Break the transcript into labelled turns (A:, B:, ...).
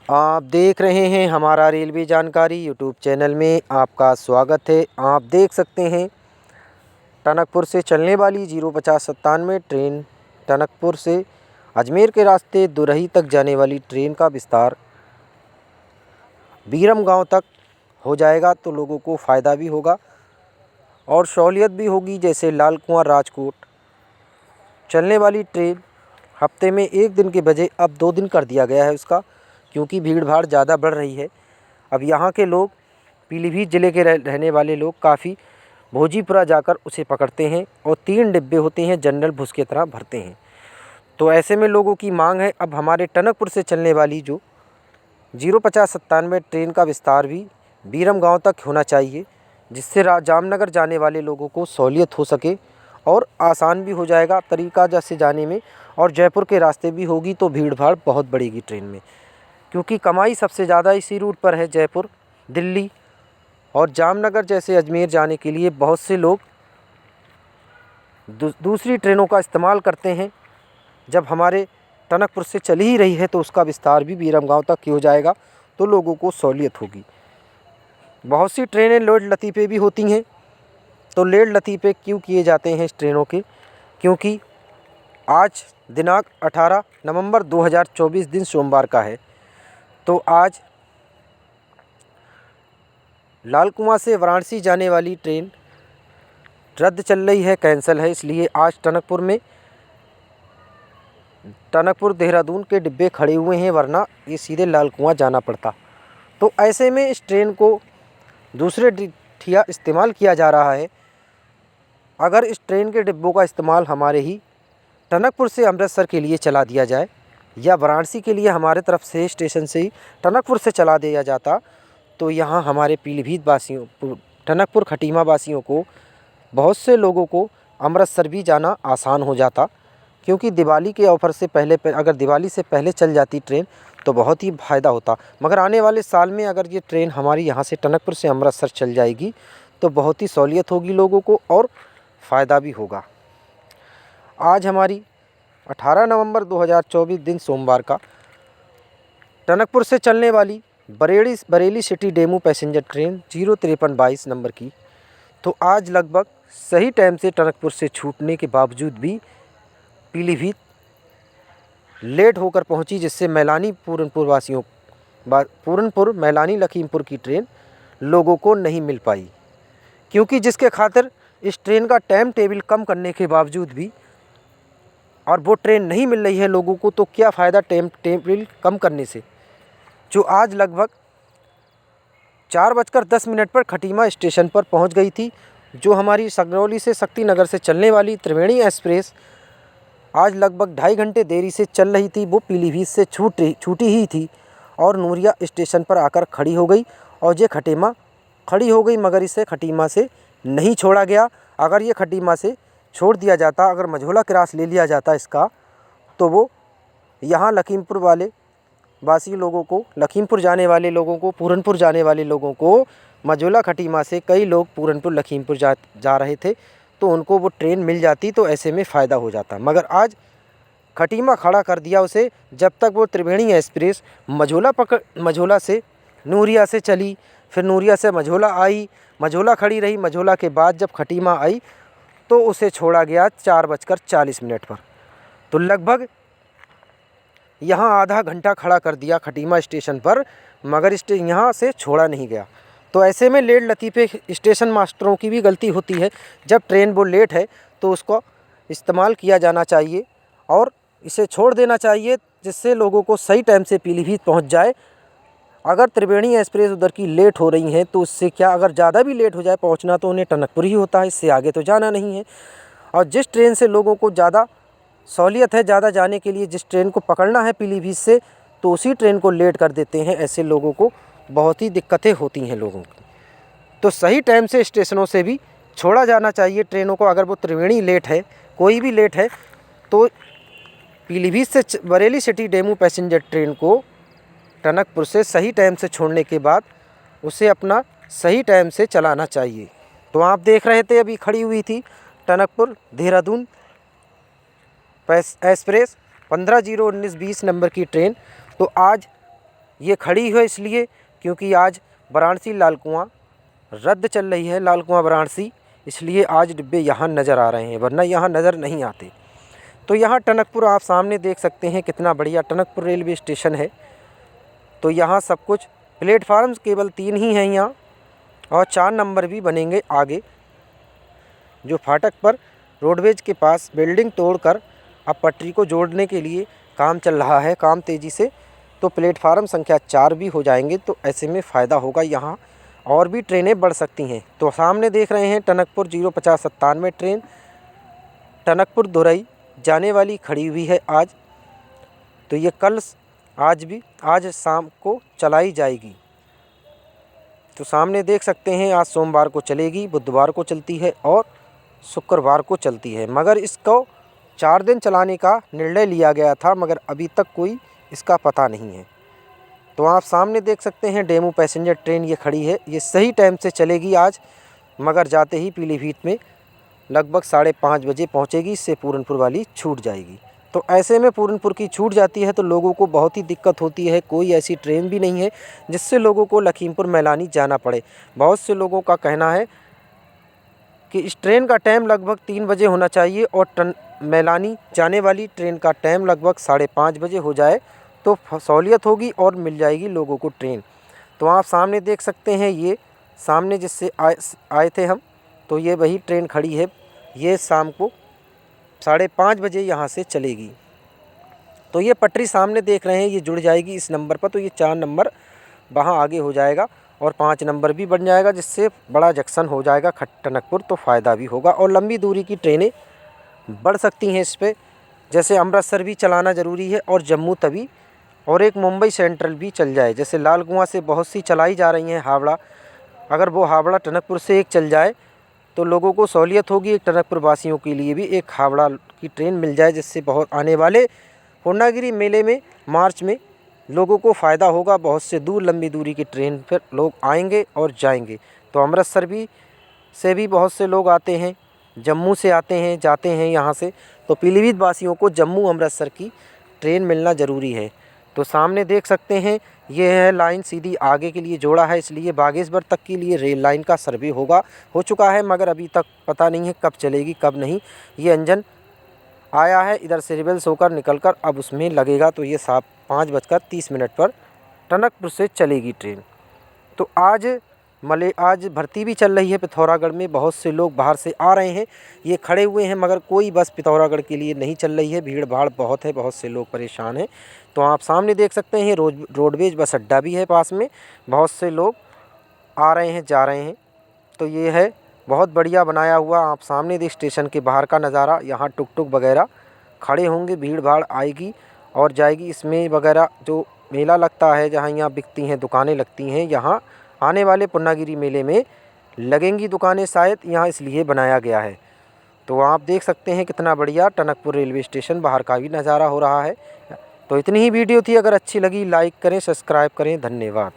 A: आप देख रहे हैं हमारा रेलवे जानकारी यूट्यूब चैनल में आपका स्वागत है। आप देख सकते हैं टनकपुर से चलने वाली 05097 ट्रेन टनकपुर से अजमेर के रास्ते दुरही तक जाने वाली ट्रेन का विस्तार बीरम गांव तक हो जाएगा, तो लोगों को फ़ायदा भी होगा और सहूलियत भी होगी। जैसे लाल कुआं राजकोट चलने वाली ट्रेन हफ्ते में एक दिन के बजाय अब 2 दिन कर दिया गया है उसका, क्योंकि भीड़ भाड़ ज़्यादा बढ़ रही है। अब यहाँ के लोग पीलीभीत ज़िले के रहने वाले लोग काफ़ी भोजीपुरा जाकर उसे पकड़ते हैं और 3 डिब्बे होते हैं जनरल भुस की तरह भरते हैं। तो ऐसे में लोगों की मांग है अब हमारे टनकपुर से चलने वाली जो 05097 ट्रेन का विस्तार भी बीरम गांव तक होना चाहिए, जिससे जामनगर जाने वाले लोगों को सहूलियत हो सके और आसान भी हो जाएगा तरीका जैसे जाने में। और जयपुर के रास्ते भी होगी तो भीड़ भाड़ बहुत बढ़ेगी ट्रेन में, क्योंकि कमाई सबसे ज़्यादा इसी रूट पर है। जयपुर, दिल्ली और जामनगर जैसे अजमेर जाने के लिए बहुत से लोग दूसरी ट्रेनों का इस्तेमाल करते हैं। जब हमारे टनकपुर से चल ही रही है तो उसका विस्तार भी बीरम गांव तक हो जाएगा, तो लोगों को सहूलियत होगी। बहुत सी ट्रेनें लेट लतीफ़े भी होती हैं। तो लेट लतीफ़े क्यों किए जाते हैं इस ट्रेनों के? क्योंकि आज दिनांक 18 नवंबर 2024 दिन सोमवार का है। तो आज लाल कुआं से वाराणसी जाने वाली ट्रेन रद्द चल रही है, कैंसिल है, इसलिए आज टनकपुर देहरादून के डिब्बे खड़े हुए हैं, वरना ये सीधे लाल कुआं जाना पड़ता। तो ऐसे में इस ट्रेन को दूसरे ठिया इस्तेमाल किया जा रहा है। अगर इस ट्रेन के डिब्बों का इस्तेमाल हमारे ही टनकपुर से अमृतसर के लिए चला दिया जाए या वाराणसी के लिए हमारे तरफ से स्टेशन से ही टनकपुर से चला दिया जाता, तो यहाँ हमारे पीलीभीत वासियों, टनकपुर खटीमा वासियों को, बहुत से लोगों को अमृतसर भी जाना आसान हो जाता। क्योंकि दिवाली के ऑफ़र से पहले अगर दिवाली से पहले चल जाती ट्रेन तो बहुत ही फ़ायदा होता। मगर आने वाले साल में अगर ये ट्रेन हमारी यहाँ से टनकपुर से अमृतसर चल जाएगी तो बहुत ही सहूलियत होगी लोगों को और फ़ायदा भी होगा। आज हमारी 18 नवंबर 2024 दिन सोमवार का टनकपुर से चलने वाली Bareilly city DEMU passenger train 05322 number की, तो आज लगभग सही टाइम से टनकपुर से छूटने के बावजूद भी पीलीभीत लेट होकर पहुंची, जिससे मैलानी पूरनपुर मैलानी लखीमपुर की ट्रेन लोगों को नहीं मिल पाई। क्योंकि जिसके खातिर इस ट्रेन का टाइम टेबल कम करने के बावजूद भी और वो ट्रेन नहीं मिल रही है लोगों को, तो क्या फ़ायदा टाइम टेबल कम करने से। जो आज लगभग 4:10 पर खटीमा स्टेशन पर पहुंच गई थी। जो हमारी सगरौली से शक्तिनगर से चलने वाली त्रिवेणी एक्सप्रेस आज लगभग 2.5 घंटे देरी से चल रही थी, वो पीलीभीत से छूटी ही थी और नूरिया स्टेशन पर आकर खड़ी हो गई। और ये खटीमा खड़ी हो गई, मगर इसे खटीमा से नहीं छोड़ा गया। अगर ये खटीमा से छोड़ दिया जाता, अगर मझोला क्रॉस ले लिया जाता इसका, तो वो यहाँ लखीमपुर जाने वाले लोगों को, पूरनपुर जाने वाले लोगों को, मझोला खटीमा से कई लोग पूरनपुर लखीमपुर जा रहे थे, तो उनको वो ट्रेन मिल जाती, तो ऐसे में फ़ायदा हो जाता। मगर आज खटीमा खड़ा कर दिया उसे, जब तक वो त्रिवेणी एक्सप्रेस मझोला से नूरिया से चली, फिर नूरिया से मझोला आई, मझोला खड़ी रही, मझोला के बाद जब खटीमा आई तो उसे छोड़ा गया 4:40 पर। तो लगभग यहाँ आधा घंटा खड़ा कर दिया खटीमा स्टेशन पर, मगर यहाँ से छोड़ा नहीं गया। तो ऐसे में लेट लतीफ़े स्टेशन मास्टरों की भी गलती होती है। जब ट्रेन वो लेट है तो उसको इस्तेमाल किया जाना चाहिए और इसे छोड़ देना चाहिए, जिससे लोगों को सही टाइम से पीलीभीत पहुंच जाए। अगर त्रिवेणी एक्सप्रेस उधर की लेट हो रही हैं तो उससे क्या, अगर ज़्यादा भी लेट हो जाए पहुंचना, तो उन्हें टनकपुर ही होता है, इससे आगे तो जाना नहीं है। और जिस ट्रेन से लोगों को ज़्यादा सहूलियत है ज़्यादा जाने के लिए, जिस ट्रेन को पकड़ना है पीलीभीत से, तो उसी ट्रेन को लेट कर देते हैं। ऐसे लोगों को बहुत ही दिक्कतें होती हैं लोगों की। तो सही टाइम से स्टेशनों से भी छोड़ा जाना चाहिए ट्रेनों को। अगर वो त्रिवेणी लेट है, कोई भी लेट है, तो पीलीभीत से Bareilly city DEMU passenger train को टनकपुर से सही टाइम से छोड़ने के बाद उसे अपना सही टाइम से चलाना चाहिए। तो आप देख रहे थे अभी खड़ी हुई थी टनकपुर देहरादून एक्सप्रेस 15/0/19/20 नंबर की ट्रेन। तो आज ये खड़ी है इसलिए क्योंकि आज वाराणसी लाल कुआं रद्द चल रही है, लाल कुआं वाराणसी, इसलिए आज डिब्बे यहाँ नज़र आ रहे हैं, वरना यहाँ नज़र नहीं आते। तो यहाँ टनकपुर आप सामने देख सकते हैं, कितना बढ़िया टनकपुर रेलवे स्टेशन है। तो यहाँ सब कुछ प्लेटफार्म केवल 3 ही हैं यहाँ, और 4 नंबर भी बनेंगे आगे। जो फाटक पर रोडवेज के पास बिल्डिंग तोड़कर अब पटरी को जोड़ने के लिए काम चल रहा है, काम तेज़ी से, तो प्लेटफार्म संख्या 4 भी हो जाएंगे। तो ऐसे में फ़ायदा होगा, यहाँ और भी ट्रेनें बढ़ सकती हैं। तो सामने देख रहे हैं टनकपुर 05097 ट्रेन टनकपुर दुरई जाने वाली खड़ी हुई है आज। तो ये आज शाम को चलाई जाएगी। तो सामने देख सकते हैं, आज सोमवार को चलेगी, बुधवार को चलती है और शुक्रवार को चलती है। मगर इसको 4 दिन चलाने का निर्णय लिया गया था, मगर अभी तक कोई इसका पता नहीं है। तो आप सामने देख सकते हैं डेमू पैसेंजर ट्रेन ये खड़ी है, ये सही टाइम से चलेगी आज, मगर जाते ही पीलीभीत में लगभग 5:30 बजे पहुंचेगी, इससे पूरनपुर वाली छूट जाएगी। तो ऐसे में पूरनपुर की छूट जाती है तो लोगों को बहुत ही दिक्कत होती है। कोई ऐसी ट्रेन भी नहीं है जिससे लोगों को लखीमपुर मैलानी जाना पड़े। बहुत से लोगों का कहना है कि इस ट्रेन का टाइम लगभग 3 बजे होना चाहिए और मैलानी जाने वाली ट्रेन का टाइम लगभग 5:30 बजे हो जाए तो सहूलियत होगी और मिल जाएगी लोगों को ट्रेन। तो आप सामने देख सकते हैं, ये सामने जिससे आए थे हम, तो ये वही ट्रेन खड़ी है। ये शाम को 5:30 बजे यहाँ से चलेगी। तो ये पटरी सामने देख रहे हैं, ये जुड़ जाएगी इस नंबर पर, तो ये 4 नंबर वहाँ आगे हो जाएगा और 5 नंबर भी बन जाएगा, जिससे बड़ा जंक्शन हो जाएगा टनकपुर, तो फ़ायदा भी होगा और लंबी दूरी की ट्रेनें बढ़ सकती हैं इस पर। जैसे अमृतसर भी चलाना ज़रूरी है और जम्मू तवी, और एक मुंबई सेंट्रल भी चल जाए। जैसे लाल कुआं से बहुत सी चलाई जा रही हैं हावड़ा, अगर वो हावड़ा टनकपुर से एक चल जाए तो लोगों को सहूलियत होगी। एक टनकपुर वासियों के लिए भी एक हावड़ा की ट्रेन मिल जाए, जिससे बहुत आने वाले पूर्णागिरि मेले में मार्च में लोगों को फ़ायदा होगा। बहुत से दूर लंबी दूरी की ट्रेन पर लोग आएंगे और जाएंगे। तो अमृतसर भी बहुत से लोग आते हैं, जम्मू से आते हैं, जाते हैं यहाँ से। तो पीलीभीत वासियों को जम्मू अमृतसर की ट्रेन मिलना ज़रूरी है। तो सामने देख सकते हैं, ये है लाइन सीधी आगे के लिए जोड़ा है, इसलिए बागेश्वर तक के लिए रेल लाइन का सर्वे हो चुका है, मगर अभी तक पता नहीं है कब चलेगी कब नहीं। ये इंजन आया है इधर से रिवर्स होकर निकलकर, अब उसमें लगेगा। तो ये 5:30 पर टनकपुर से चलेगी ट्रेन। तो आज भर्ती भी चल रही है पिथौरागढ़ में, बहुत से लोग बाहर से आ रहे हैं, ये खड़े हुए हैं, मगर कोई बस पिथौरागढ़ के लिए नहीं चल रही है। भीड़ भाड़ बहुत है, बहुत से लोग परेशान हैं। तो आप सामने देख सकते हैं, रोडवेज बस अड्डा भी है पास में, बहुत से लोग आ रहे हैं जा रहे हैं। तो ये है बहुत बढ़िया बनाया हुआ, आप सामने देख स्टेशन के बाहर का नज़ारा। यहाँ टुक टुक वगैरह खड़े होंगे, भीड़ भाड़ आएगी और जाएगी। इसमें वगैरह जो मेला लगता है, जहाँ यहाँ बिकती हैं, दुकानें लगती हैं, यहाँ आने वाले पूर्णागिरि मेले में लगेंगी दुकानें शायद, यहाँ इसलिए बनाया गया है। तो आप देख सकते हैं कितना बढ़िया टनकपुर रेलवे स्टेशन बाहर का भी नज़ारा हो रहा है। तो इतनी ही वीडियो थी, अगर अच्छी लगी लाइक करें, सब्सक्राइब करें, धन्यवाद।